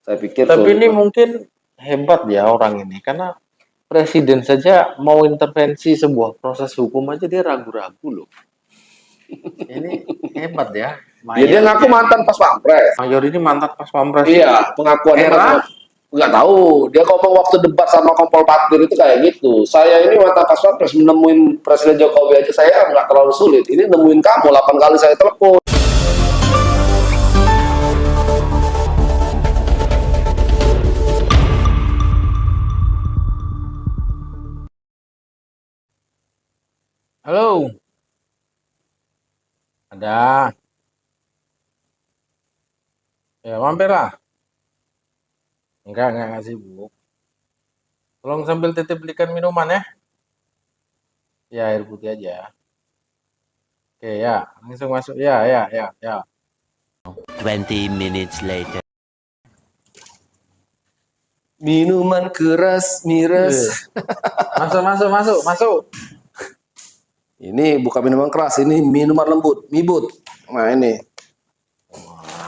Saya pikir Tapi ini mungkin hebat ya orang ini, karena presiden saja mau intervensi sebuah proses hukum aja dia ragu-ragu loh. Ini hebat ya. ya dia ngaku mantan pas pampres. Mayor ini mantan pas pampres. Iya, pengakuannya Era nggak tahu. Dia ngomong waktu debat sama Kompol Patir itu kayak gitu. Saya ini mantan pas pampres menemuin Presiden Jokowi aja saya nggak terlalu sulit. Ini nemuin kamu 8 kali saya telepon. halo. Ada. Ya, mampir lah. Enggak sibuk. Tolong sambil titip belikan minuman ya. Ya, air putih aja. Oke, ya. Langsung masuk. Ya. 20 minutes later. Minuman keras, miras. Masuk. Ini bukan minuman keras, ini minuman lembut, mibut. Nah ini.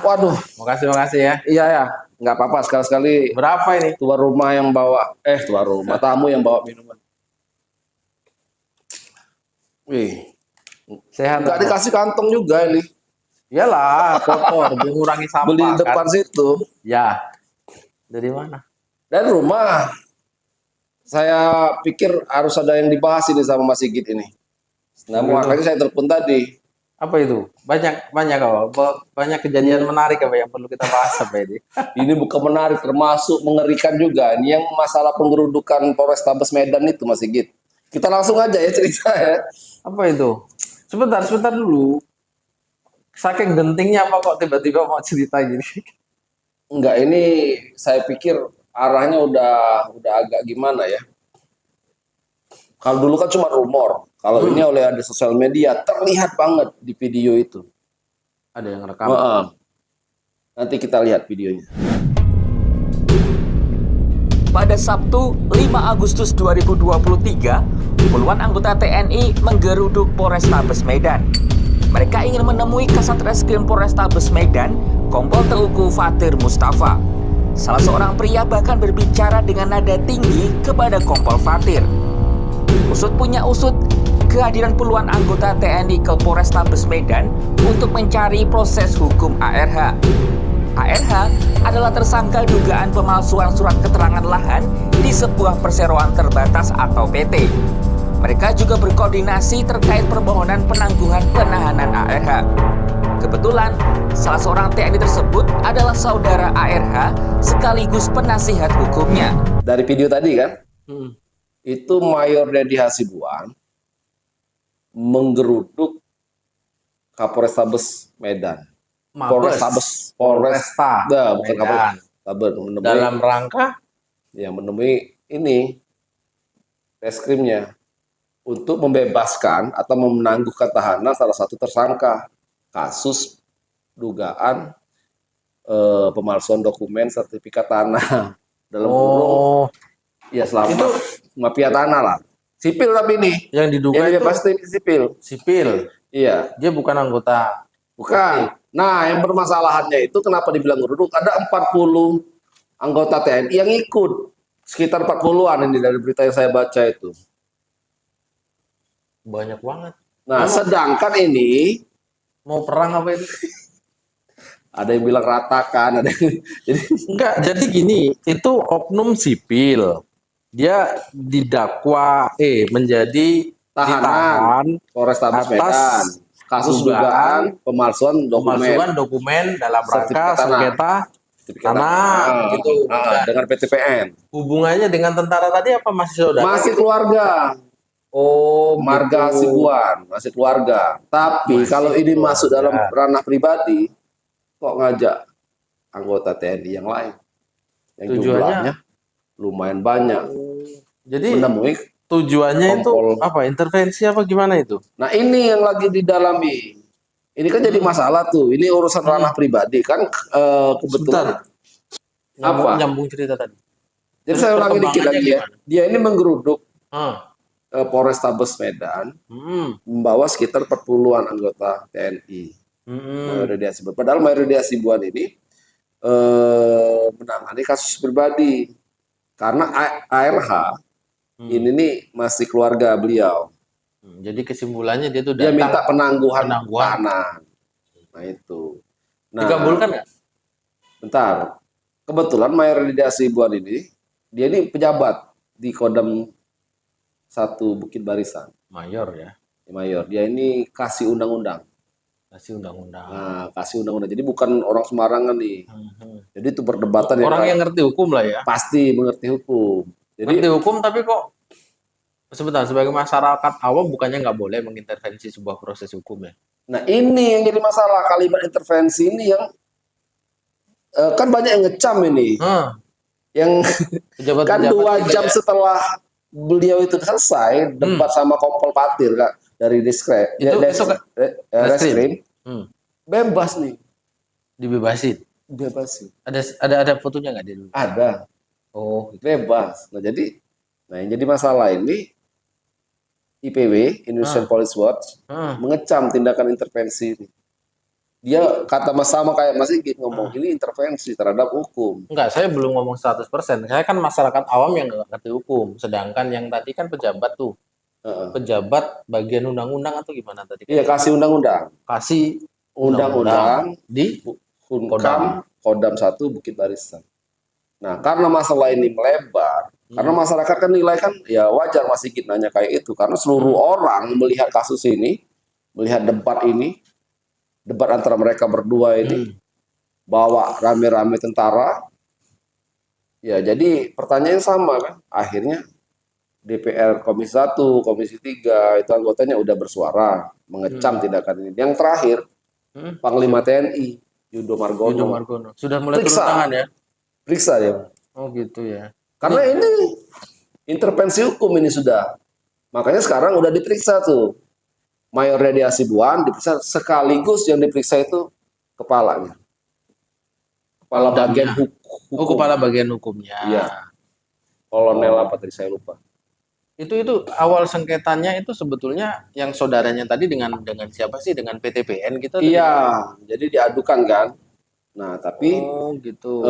Waduh. Makasih ya. Iya ya, nggak apa-apa sekali-sekali. Berapa ini? Tuan rumah yang bawa, tuan rumah tamu yang bawa minuman. Wih, Sehat. nggak dikasih kantong juga ini. Iyalah, kotor, mengurangi sampah. Beli di depan kan? situ. Ya. Dari mana? Dan rumah. Saya pikir harus ada yang dibahas ini sama Mas Sigit ini. Nah, makanya saya telepon tadi. Apa itu? Banyak kok. Banyak kejadian menarik apa yang perlu kita bahas apa ini? Ini bukan menarik, termasuk mengerikan juga. Ini yang masalah penggerudukan Polrestabes Medan itu, Mas Sigit. Kita langsung aja ya cerita ya. Apa itu? Sebentar dulu. Saking gentingnya apa kok tiba-tiba mau cerita gini? Enggak, ini saya pikir arahnya udah agak gimana ya. Kalau dulu kan cuma rumor. Kalau ini oleh ada sosial media, terlihat banget di video itu. Ada yang rekam. Nanti kita lihat videonya. Pada Sabtu 5 Agustus 2023, puluhan anggota TNI menggeruduk Polrestabes Medan. Mereka ingin menemui Kasat Reskrim Polrestabes Medan, Kompol Teuku Fatir Mustafa. Salah seorang pria bahkan berbicara dengan nada tinggi kepada Kompol Fatir. Usut punya usut, kehadiran puluhan anggota TNI ke Polrestabes Medan untuk mencari proses hukum ARH. ARH adalah tersangka dugaan pemalsuan surat keterangan lahan di sebuah perseroan terbatas atau PT. Mereka juga berkoordinasi terkait permohonan penangguhan penahanan ARH. Kebetulan, salah seorang TNI tersebut adalah saudara ARH sekaligus penasihat hukumnya. Dari video tadi kan, itu Mayor Dedi Hasibuan menggeruduk Kapolrestabes Medan. Polresta. Bukan Kapolrestabes. Dalam rangka menemui ini reskrimnya untuk membebaskan atau menangguhkan tahanan salah satu tersangka kasus dugaan pemalsuan dokumen sertifikat tanah dalam kurung selama itu mafia tanah lah. Sipil tapi ini yang diduga itu pasti sipil. Iya. Dia bukan anggota. Bukan. Nah, yang permasalahannya itu kenapa dibilang geruduk? Ada 40 anggota TNI yang ikut. Sekitar 40-an ini dari berita yang saya baca itu. Banyak banget. Nah, sedangkan ini mau perang apa itu? Ada yang bilang ratakan, ada yang jadi gini, itu oknum sipil. Dia didakwa menjadi tahanan Polrestabes Medan. Kasus dugaan pemalsuan dokumen dalam rangka sengketa tanah gitu. Dengan PTPN. Hubungannya dengan tentara tadi apa masih saudara? Masih keluarga. Oh, marga Hasibuan, masih keluarga. Tapi kalau ini masuk dalam ranah pribadi, kok ngajak anggota TNI yang lain? Yang jumlahnya lumayan banyak. Jadi menemui tujuannya itu apa? Intervensi apa gimana itu? Nah, ini yang lagi didalami. Ini kan jadi masalah tuh. Ini urusan ranah pribadi kan kebetulan. Apa? Nyambung cerita tadi. Jadi saya ulangi dikit lagi ya. Dia ini menggeruduk Polrestabes Medan, membawa sekitar 40-an anggota TNI. Padahal Mayor Dedi Hasibuan ini menangani kasus pribadi karena ARH ini nih masih keluarga beliau. Jadi kesimpulannya dia tuh Dia datang minta penangguhan penangguhan. tahanan. Nah itu. Nah, dikabulkan nggak? bentar. Kebetulan Mayor Redi Hasibuan ini dia ini pejabat di Kodam 1 Bukit Barisan. Mayor ya, Mayor. Dia ini kasih undang-undang. kasih undang-undang. Nah, kasih undang-undang. Jadi bukan orang sembarangan nih. Mhm. Jadi itu perdebatan yang Orang yang ngerti hukum lah ya. pasti mengerti hukum. Jadi Ngerti hukum tapi kok sebentar, sebagai masyarakat awam bukannya nggak boleh mengintervensi sebuah proses hukum ya? nah ini yang jadi masalah kalimat intervensi ini yang kan banyak yang ngecam ini. Yang kan Pejabat-pejabat 2 jam setelah beliau itu selesai debat sama Kompol Patir Kak, dari Reskrim bebas nih, dibebasin. bebas sih, Ada fotonya nggak dia dulu? ada Oh, bebas. Nah yang jadi masalah ini IPW Indonesian Police Watch mengecam tindakan intervensi ini. Dia kata sama kayak Mas Sigit ngomong ini intervensi terhadap hukum. enggak, saya belum ngomong 100%. Saya kan masyarakat awam yang nggak ngerti hukum. Sedangkan yang tadi kan pejabat tuh. Pejabat bagian undang-undang atau gimana tadi? Iya, kasih undang-undang. Kasih Undang-undang di Kodam 1 Bukit Barisan. Nah, karena masalah ini melebar, karena masyarakat kan nilai kan ya wajar Mas Sigit nanya kayak itu karena seluruh orang melihat kasus ini, melihat debat ini, debat antara mereka berdua ini, bawa rame-rame tentara. Ya, jadi pertanyaan sama kan. Akhirnya DPR Komisi 1, Komisi 3 itu anggotanya udah bersuara mengecam tindakan ini. Yang terakhir Panglima TNI Yudo Margono. Sudah mulai turun Periksa. tangan ya? Periksa ya. Oh gitu ya. Karena ini intervensi hukum ini sudah. Makanya sekarang udah diperiksa tuh. Mayor Redi Hasibuan diperiksa sekaligus yang diperiksa itu kepalanya. Kepala bagian hukum. Oh, kepala bagian hukumnya. Iya. Kolonel apa tadi saya lupa. Itu awal sengketanya itu sebetulnya yang saudaranya tadi dengan siapa sih? Dengan PTPN gitu? atau Iya, jadi diadukan kan. Nah, tapi oh gitu.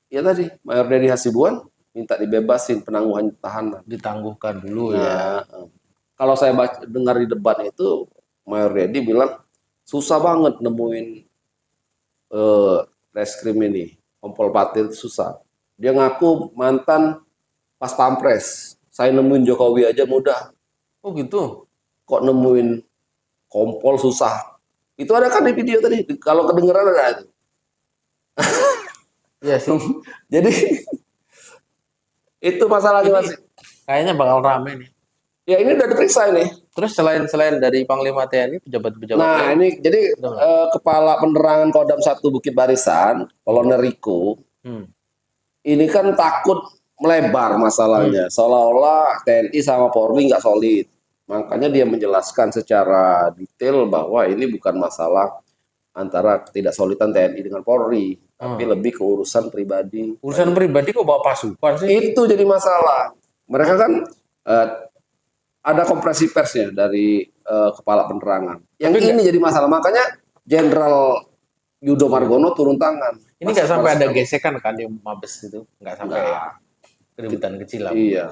ya tadi Mayor Redi Hasibuan minta dibebasin penangguhan tahanan. Ditangguhkan dulu ya. Nah, kalau saya dengar di debat itu Mayor Redi bilang susah banget nemuin reskrim ini, Kompol Patir susah. Dia ngaku mantan pas pampres. Saya nemuin Jokowi aja mudah. Oh gitu. Kok nemuin Kompol susah? Itu ada kan di video tadi. Kalau kedengeran ada itu. Iya sih. Jadi itu masalahnya Mas. Kayaknya bakal rame nih. Ya ini udah diperiksa ini. Terus selain dari Panglima TNI, pejabat-pejabat Nah lain? ini jadi Kepala Penerangan Kodam 1 Bukit Barisan, Kolonel Riko, ini kan takut melebar masalahnya. Seolah-olah TNI sama Polri nggak solid. Makanya dia menjelaskan secara detail bahwa ini bukan masalah antara ketidaksolidan TNI dengan Polri, tapi lebih ke urusan pribadi. Urusan pribadi kok bawa pasukan sih? Itu jadi masalah. Mereka kan ada kompresi persnya dari Kepala Penerangan. Yang ini jadi masalah. Makanya Jenderal Yudo Margono turun tangan. Ini nggak sampai ada gesekan kan di Mabes itu? Nggak sampai keributan kecil lah. Iya.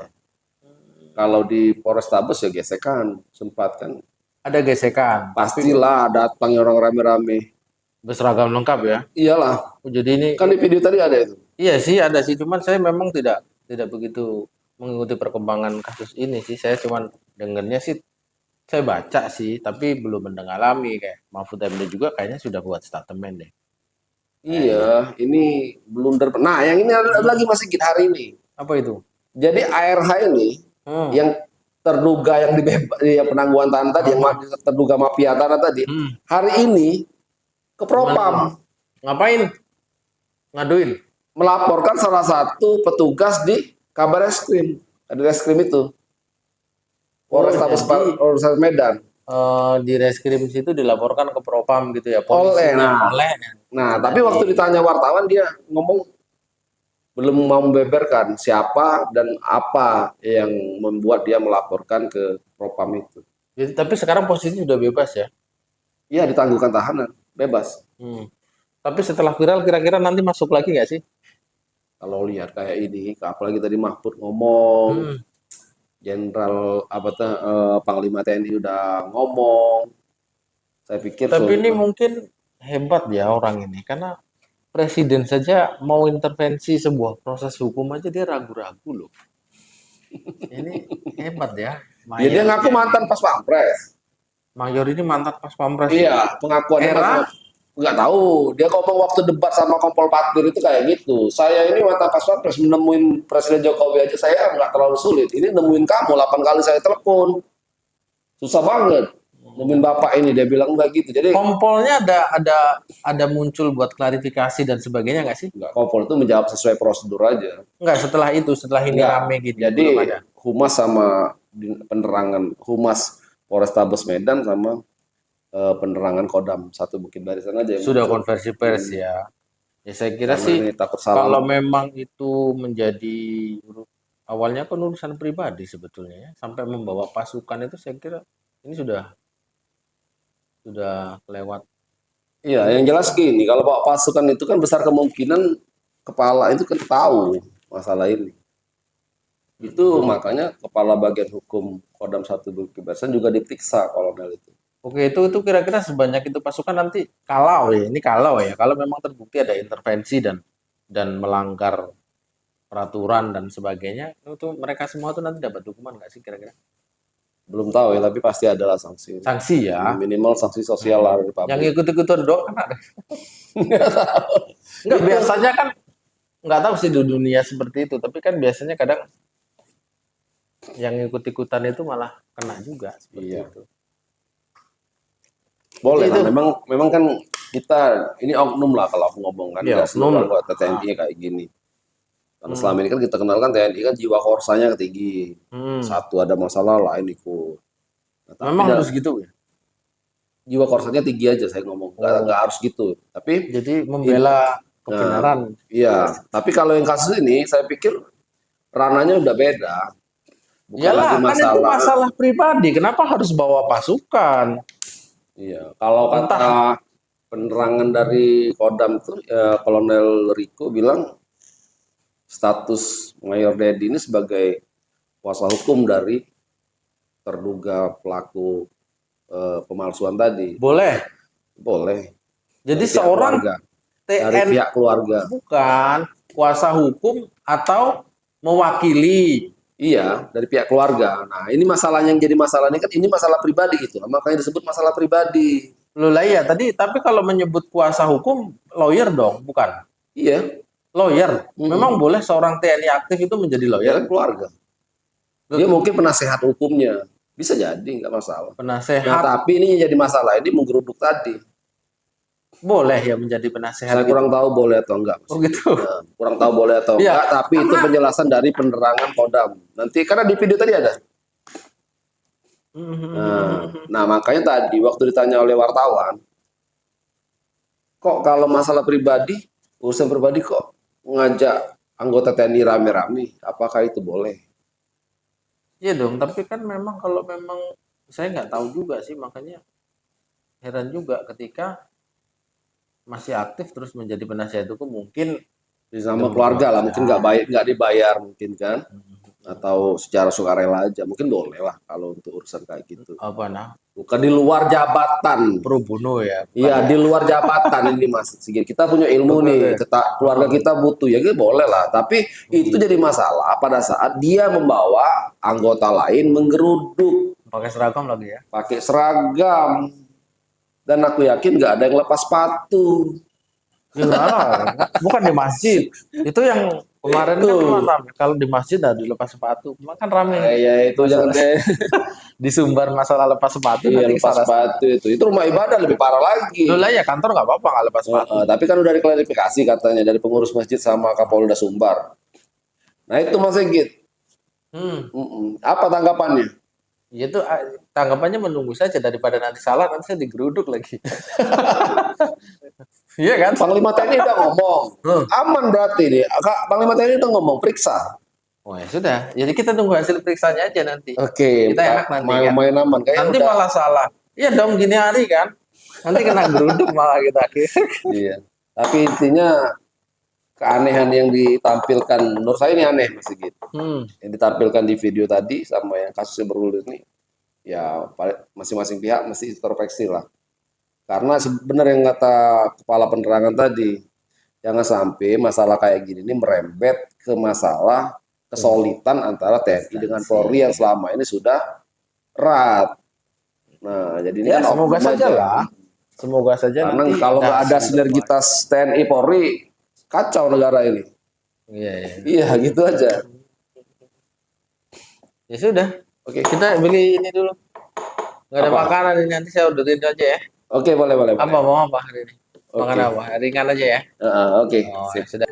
Kalau di Polrestabes ya gesekan sempat kan. Ada gesekan. Pastilah datang orang rame-rame. Berseragam lengkap ya? Iyalah. Oh, jadi ini Kan di video tadi ada itu. iya sih ada sih. Cuman saya memang tidak begitu mengikuti perkembangan kasus ini sih. Saya cuman dengarnya sih, saya baca sih, tapi belum mendalami. Kayak Mahfud MD juga kayaknya sudah buat statement deh. Iya, ini blunder. Nah, yang ini ada lagi masih Sigit hari ini. Apa itu? Jadi ARH ini yang terduga yang yang penangguhan tahanan tadi, yang terduga mafia tanah tadi, hari ini ke Propam. Ngapain? Ngaduin? Melaporkan salah satu petugas di Kabar Reskrim, di Reskrim itu. Polrestabes Medan. Di reskrim situ dilaporkan ke Propam gitu ya? Oleh. Oleh. Nah, tapi waktu ditanya wartawan dia ngomong belum mau membeberkan siapa dan apa yang membuat dia melaporkan ke Propam itu. Jadi, tapi sekarang posisi sudah bebas ya? Iya, ditangguhkan tahanan, bebas. Tapi setelah viral kira-kira nanti masuk lagi nggak sih? Kalau lihat kayak ini, apalagi tadi Mahfud ngomong, Jenderal Panglima TNI udah ngomong. Saya pikir Tapi ini mungkin hebat ya orang ini, karena presiden saja mau intervensi sebuah proses hukum aja dia ragu-ragu loh. Ini hebat ya. ya dia ngaku mantan pas pampres. Mayor ini mantan pas pampres. Iya, pengakuannya Era? nggak tahu. Dia ngomong waktu debat sama Kompol Patir itu kayak gitu. Saya ini mantan pas pampres menemuin Presiden Jokowi aja saya nggak terlalu sulit. Ini nemuin kamu 8 kali saya telepon. Susah banget. Nemuin bapak ini dia bilang enggak gitu. Jadi Kompolnya ada muncul buat klarifikasi dan sebagainya nggak sih? nggak, Kompol itu menjawab sesuai prosedur aja. Nggak, setelah ini Nggak. rame gini. Jadi belum ada. Humas sama penerangan Humas Polrestabes Medan sama penerangan Kodam satu Bukit Barisan aja yang Sudah muncul. konversi pers ya. Ya saya kira Karena sih ini takut salah. kalau memang itu menjadi awalnya kan urusan pribadi sebetulnya ya. Sampai membawa pasukan itu saya kira ini sudah kelewat. Iya, yang jelas gini, kalau bawa pasukan itu kan besar kemungkinan kepala itu kan tahu masalah ini. Itu makanya kepala bagian hukum Kodam 1 Bukit Barisan juga diperiksa kolonel itu. Oke, itu kira-kira sebanyak itu pasukan nanti kalau ya, kalau memang terbukti ada intervensi dan melanggar peraturan dan sebagainya, itu mereka semua tuh nanti dapat hukuman nggak sih kira-kira? Belum tahu ya, tapi pasti adalah sanksi. Sanksi ya. Minimal sanksi sosial lah dari publik. Yang ikut-ikutan doang kan ada. Enggak, biasanya kan nggak tahu sih di dunia seperti itu, tapi kan biasanya kadang yang ikut-ikutan itu malah kena juga seperti Iya. itu. Boleh Itu- lah, memang kan kita ini oknum lah kalau aku ngomong kan, Iya, nggak semua oknum. anggota TNI kayak gini. Karena selama ini kan kita kenal kan TNI kan jiwa korsanya tinggi. Satu ada masalah lain ikut. Nah, tapi Memang harus gitu ya. jiwa korsanya tinggi aja saya ngomong, nggak harus gitu. Tapi Jadi membela kebenaran. iya, tapi kalau yang kasus ini saya pikir ranahnya udah beda. Bukan Iyalah, lagi kan itu masalah pribadi. Kenapa harus bawa pasukan? Iya, kalau kata penerangan dari Kodam itu Kolonel Riko bilang status Mayor Dedi ini sebagai kuasa hukum dari terduga pelaku pemalsuan tadi. Boleh. Boleh. Jadi Dari pihak seorang keluarga. Dari TNI pihak keluarga. bukan kuasa hukum atau mewakili. Iya, dari pihak keluarga. Nah, ini masalahnya yang jadi masalah ini kan ini masalah pribadi itu. Makanya disebut masalah pribadi. Loh lah iya tadi, tapi kalau menyebut kuasa hukum, lawyer dong, bukan? Iya, Lawyer. Memang boleh seorang TNI aktif itu menjadi ya lawyer? kan keluarga. Dia mungkin penasehat hukumnya. Bisa jadi, nggak masalah. Nah, Penasehat tapi ini yang jadi masalah, ini menggeruduk tadi. boleh ya menjadi penasehat Saya gitu. kurang tahu boleh atau enggak. Oh gitu. Nah, kurang tahu boleh atau Iya, enggak, tapi itu penjelasan dari penerangan Kodam. Nanti, karena di video tadi ada. Nah, makanya tadi waktu ditanya oleh wartawan, kok kalau masalah pribadi, urusan pribadi kok ngajak anggota TNI rame-rame, apakah itu boleh? Iya dong, tapi kan memang kalau memang saya nggak tahu juga sih, makanya heran juga ketika masih aktif terus menjadi penasihat hukum mungkin Sama keluarga lah, mungkin nggak dibayar mungkin kan, atau secara sukarela aja, mungkin boleh lah kalau untuk urusan kayak gitu. apa nah Bukan di luar jabatan. pro bono ya. Iya, di luar jabatan ini Mas Sigit. Kita punya ilmu nih, keluarga kita butuh ya, gitu boleh lah. Tapi itu jadi masalah pada saat dia membawa anggota lain menggeruduk, Pakai seragam lagi ya. pakai seragam. Dan aku yakin nggak ada yang lepas sepatu. Ya nggak lah, bukan di masjid. Itu yang kemarin kan cuma rame. Kalau di masjid ada dilepas sepatu, cuma kan rame. Ya itu jangan deh. Disumbar masalah lepas sepatu. Iya, nanti lepas salah- sepatu itu. Itu rumah ibadah lebih parah lagi. Loh lah ya kantor nggak apa-apa nggak lepas sepatu. Tapi kan udah diklarifikasi katanya dari pengurus masjid sama Kapolda Sumbar. Nah itu Mas Sigit. Apa tanggapannya? Ya itu tanggapannya menunggu saja daripada nanti salah nanti saya digeruduk lagi. Iya kan? Panglima TNI udah ngomong. Aman berarti nih. Panglima TNI udah ngomong, periksa. Oh ya sudah. Jadi kita tunggu hasil periksanya aja nanti. Oke. Kita enak nanti, kan? Main aman. Kayaknya Nanti udah. malah salah. Iya dong gini hari kan. Nanti kena geruduk malah kita akhirnya. Iya. Tapi intinya keanehan yang ditampilkan, menurut saya ini aneh Mas Sigit. Yang ditampilkan di video tadi sama yang kasusnya bergulir ini, ya masing-masing pihak mesti introspeksi lah. Karena sebenarnya yang kata kepala penerangan tadi, jangan sampai masalah kayak gini ini merembet ke masalah kesolidan antara TNI dengan Polri yang selama ini sudah erat. Nah, jadi ini Ya, kan semoga oknum saja aja. lah. Semoga saja Karena nanti kalau nggak ada aksi sinergitas TNI Polri, kacau negara ini. depan. Iya, iya. Iya, gitu aja. Ya sudah. Oke. Kita beli ini dulu. Nggak ada Apa? makanan ini, nanti saya orderin aja ya. Oke, boleh. Apa mau apa hari ini? Makan Oke. apa? Ringan aja ya. Oke, Oh, sip. sudah.